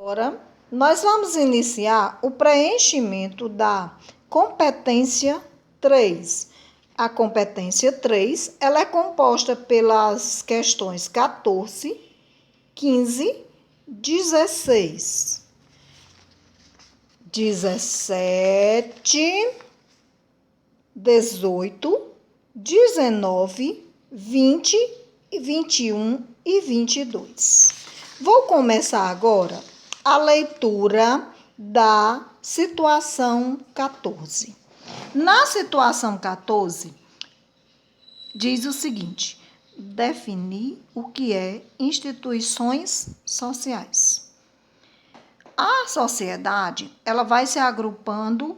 Agora, nós vamos iniciar o preenchimento da competência 3. A competência 3, ela é composta pelas questões 14, 15, 16, 17, 18, 19, 20, 21 e 22. Vou começar agora a leitura da situação 14. Na situação 14, diz o seguinte: definir o que é instituições sociais. A sociedade, ela vai se agrupando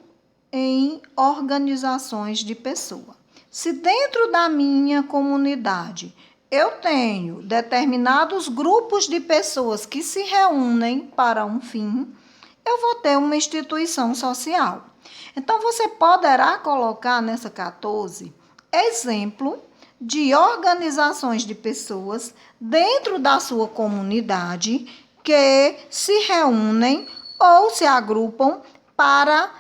em organizações de pessoas. Se dentro da minha comunidade eu tenho determinados grupos de pessoas que se reúnem para um fim, eu vou ter uma instituição social. Então, você poderá colocar nessa 14 exemplo de organizações de pessoas dentro da sua comunidade que se reúnem ou se agrupam para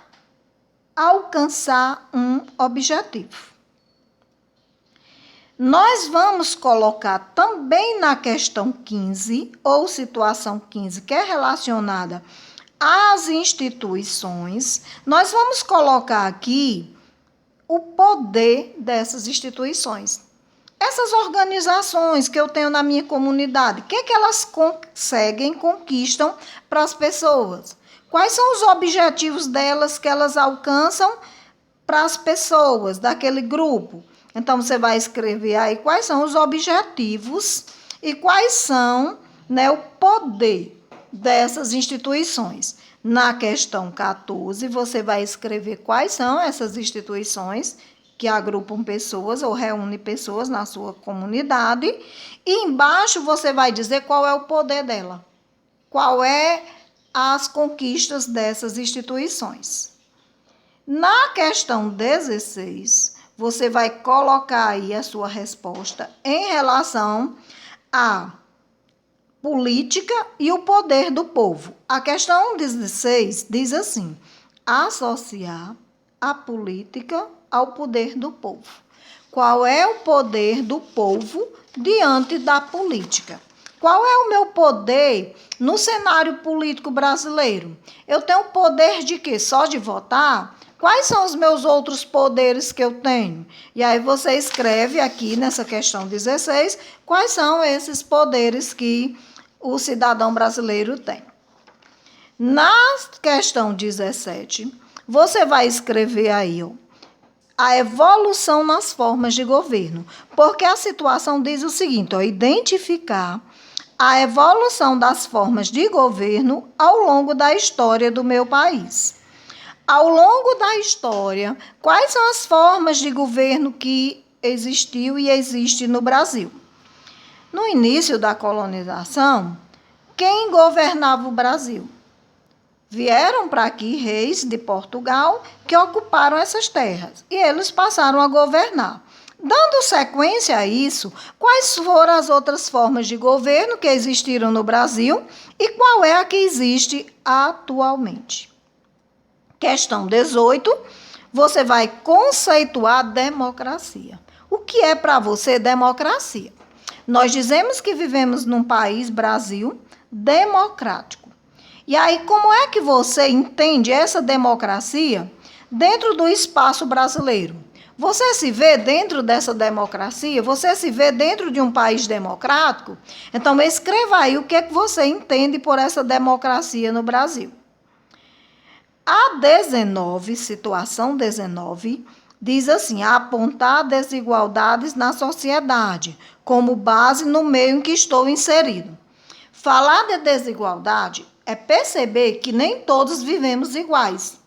alcançar um objetivo. Nós vamos colocar também na questão 15, ou situação 15, que é relacionada às instituições, nós vamos colocar aqui o poder dessas instituições. Essas organizações que eu tenho na minha comunidade, o que é que elas conseguem, conquistam para as pessoas? Quais são os objetivos delas que elas alcançam para as pessoas daquele grupo? Então, você vai escrever aí quais são os objetivos e quais são, o poder dessas instituições. Na questão 14, você vai escrever quais são essas instituições que agrupam pessoas ou reúnem pessoas na sua comunidade. E embaixo você vai dizer qual é o poder dela, qual é as conquistas dessas instituições. Na questão 16, você vai colocar aí a sua resposta em relação à política e o poder do povo. A questão 16 diz assim: associar a política ao poder do povo. Qual é o poder do povo diante da política? Qual é o meu poder no cenário político brasileiro? Eu tenho poder de quê? Só de votar? Quais são os meus outros poderes que eu tenho? E aí você escreve aqui nessa questão 16 quais são esses poderes que o cidadão brasileiro tem. Na questão 17, você vai escrever aí a evolução nas formas de governo, porque a situação diz o seguinte: identificar a evolução das formas de governo ao longo da história do meu país. Ao longo da história, quais são as formas de governo que existiu e existe no Brasil? No início da colonização, quem governava o Brasil? Vieram para aqui reis de Portugal que ocuparam essas terras e eles passaram a governar. Dando sequência a isso, quais foram as outras formas de governo que existiram no Brasil e qual é a que existe atualmente? Questão 18, você vai conceituar democracia. O que é para você democracia? Nós dizemos que vivemos num país, Brasil, democrático. E aí, como é que você entende essa democracia dentro do espaço brasileiro? Você se vê dentro dessa democracia? Você se vê dentro de um país democrático? Então, escreva aí o que é que você entende por essa democracia no Brasil. A 19, situação 19, diz assim: apontar desigualdades na sociedade como base no meio em que estou inserido. Falar de desigualdade é perceber que nem todos vivemos iguais.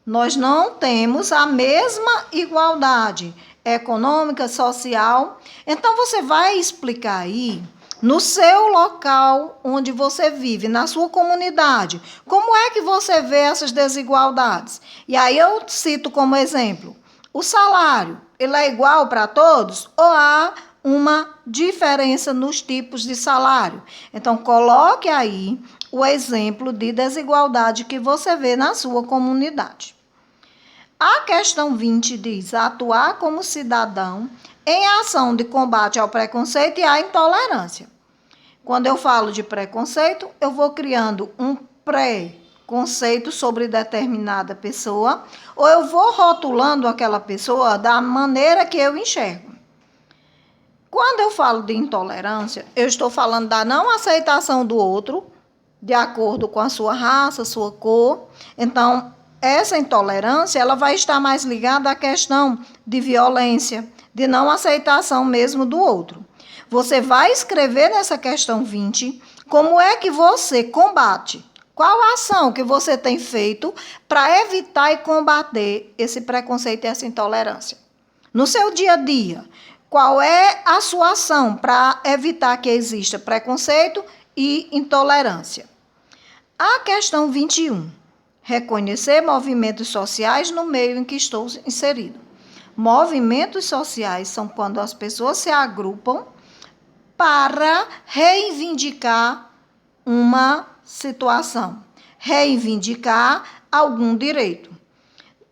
Nós não temos a mesma igualdade econômica, social. Então, você vai explicar aí, no seu local onde você vive, na sua comunidade, como é que você vê essas desigualdades? E aí eu cito como exemplo, o salário, ele é igual para todos ou há uma diferença nos tipos de salário? Então, coloque aí o exemplo de desigualdade que você vê na sua comunidade. A questão 20 diz: atuar como cidadão em ação de combate ao preconceito e à intolerância. Quando eu falo de preconceito, eu vou criando um preconceito sobre determinada pessoa, ou eu vou rotulando aquela pessoa da maneira que eu enxergo. Quando eu falo de intolerância, eu estou falando da não aceitação do outro, de acordo com a sua raça, sua cor. Então, essa intolerância, ela vai estar mais ligada à questão de violência, de não aceitação mesmo do outro. Você vai escrever nessa questão 20 como é que você combate, qual a ação que você tem feito para evitar e combater esse preconceito e essa intolerância. No seu dia a dia, qual é a sua ação para evitar que exista preconceito e intolerância? A questão 21. Reconhecer movimentos sociais no meio em que estou inserido. Movimentos sociais são quando as pessoas se agrupam para reivindicar uma situação, reivindicar algum direito.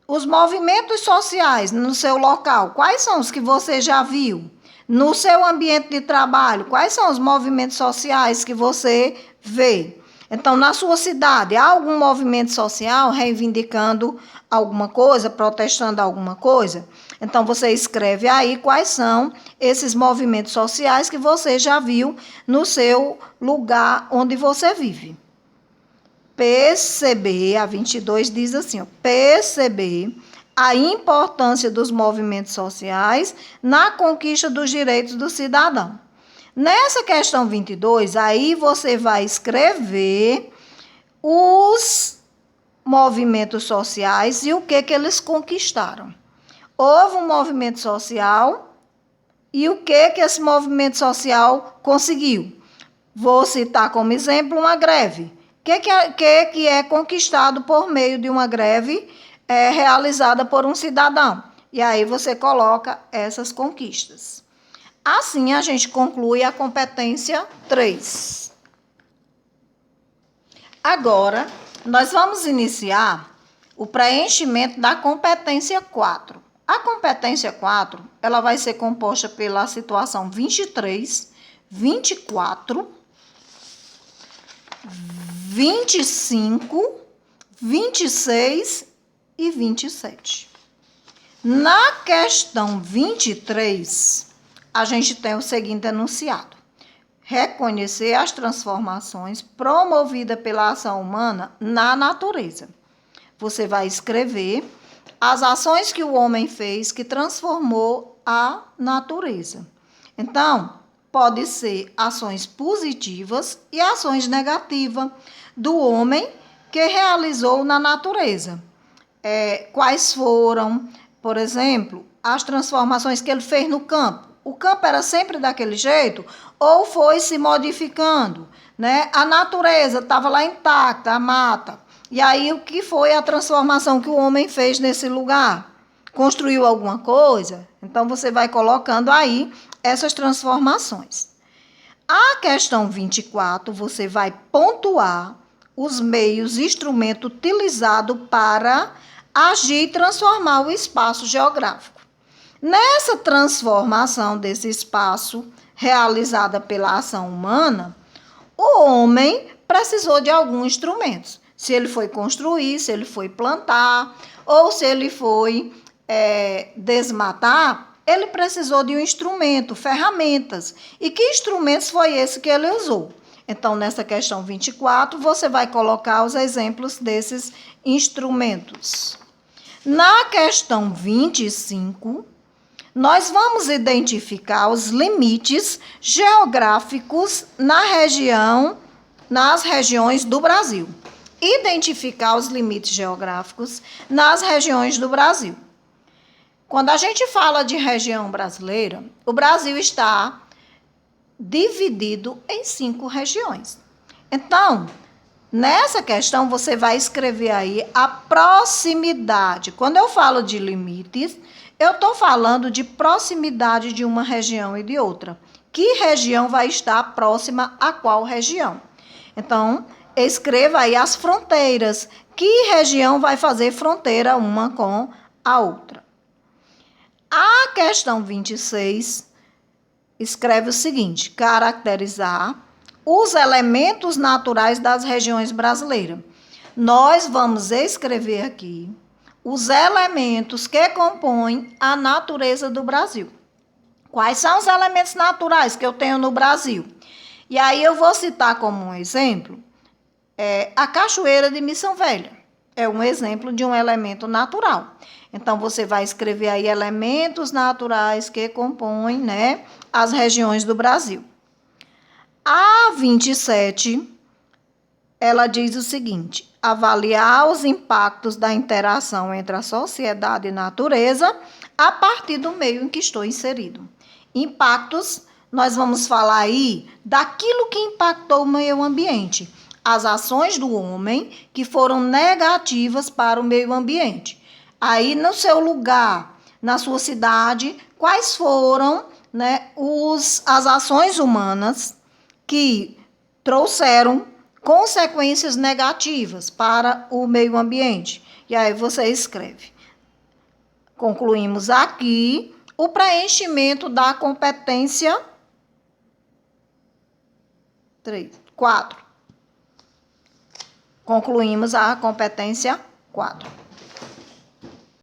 Os movimentos sociais no seu local, quais são os que você já viu? No seu ambiente de trabalho, quais são os movimentos sociais que você vê? Então, na sua cidade, há algum movimento social reivindicando alguma coisa, protestando alguma coisa? Então, você escreve aí quais são esses movimentos sociais que você já viu no seu lugar onde você vive. Perceber, a 22 diz assim, ó, perceber a importância dos movimentos sociais na conquista dos direitos do cidadão. Nessa questão 22, aí você vai escrever os movimentos sociais e o que eles conquistaram. Houve um movimento social e o que esse movimento social conseguiu? Vou citar como exemplo uma greve. O que é conquistado por meio de uma greve realizada por um cidadão? E aí você coloca essas conquistas. Assim, a gente conclui a competência 3. Agora, nós vamos iniciar o preenchimento da competência 4. A competência 4, ela vai ser composta pela situação 23, 24, 25, 26 e 27. Na questão 23, a gente tem o seguinte enunciado: reconhecer as transformações promovidas pela ação humana na natureza. Você vai escrever as ações que o homem fez que transformou a natureza. Então, pode ser ações positivas e ações negativas do homem que realizou na natureza. Quais foram, por exemplo, as transformações que ele fez no campo? O campo era sempre daquele jeito ou foi se modificando, né? A natureza estava lá intacta, a mata. E aí, o que foi a transformação que o homem fez nesse lugar? Construiu alguma coisa? Então, você vai colocando aí essas transformações. A questão 24, você vai pontuar os meios e instrumento utilizado para agir e transformar o espaço geográfico. Nessa transformação desse espaço realizada pela ação humana, o homem precisou de alguns instrumentos. Se ele foi construir, se ele foi plantar, ou se ele foi desmatar, ele precisou de um instrumento, ferramentas. E que instrumentos foi esse que ele usou? Então, nessa questão 24, você vai colocar os exemplos desses instrumentos. Na questão 25, nós vamos identificar os limites geográficos nas regiões do Brasil. Identificar os limites geográficos nas regiões do Brasil. Quando a gente fala de região brasileira, o Brasil está dividido em 5 regiões. Então, nessa questão, você vai escrever aí a proximidade. Quando eu falo de limites, eu estou falando de proximidade de uma região e de outra. Que região vai estar próxima a qual região? Então, escreva aí as fronteiras. Que região vai fazer fronteira uma com a outra? A questão 26 escreve o seguinte: caracterizar os elementos naturais das regiões brasileiras. Nós vamos escrever aqui os elementos que compõem a natureza do Brasil. Quais são os elementos naturais que eu tenho no Brasil? E aí eu vou citar como um exemplo a Cachoeira de Missão Velha. É um exemplo de um elemento natural. Então, você vai escrever aí elementos naturais que compõem, né, as regiões do Brasil. A 27, ela diz o seguinte: avaliar os impactos da interação entre a sociedade e a natureza a partir do meio em que estou inserido. Impactos, nós vamos falar aí daquilo que impactou o meio ambiente. As ações do homem que foram negativas para o meio ambiente. Aí, no seu lugar, na sua cidade, quais foram, né, as ações humanas que trouxeram consequências negativas para o meio ambiente? E aí você escreve. Concluímos aqui o preenchimento da competência 4. Concluímos a competência 4.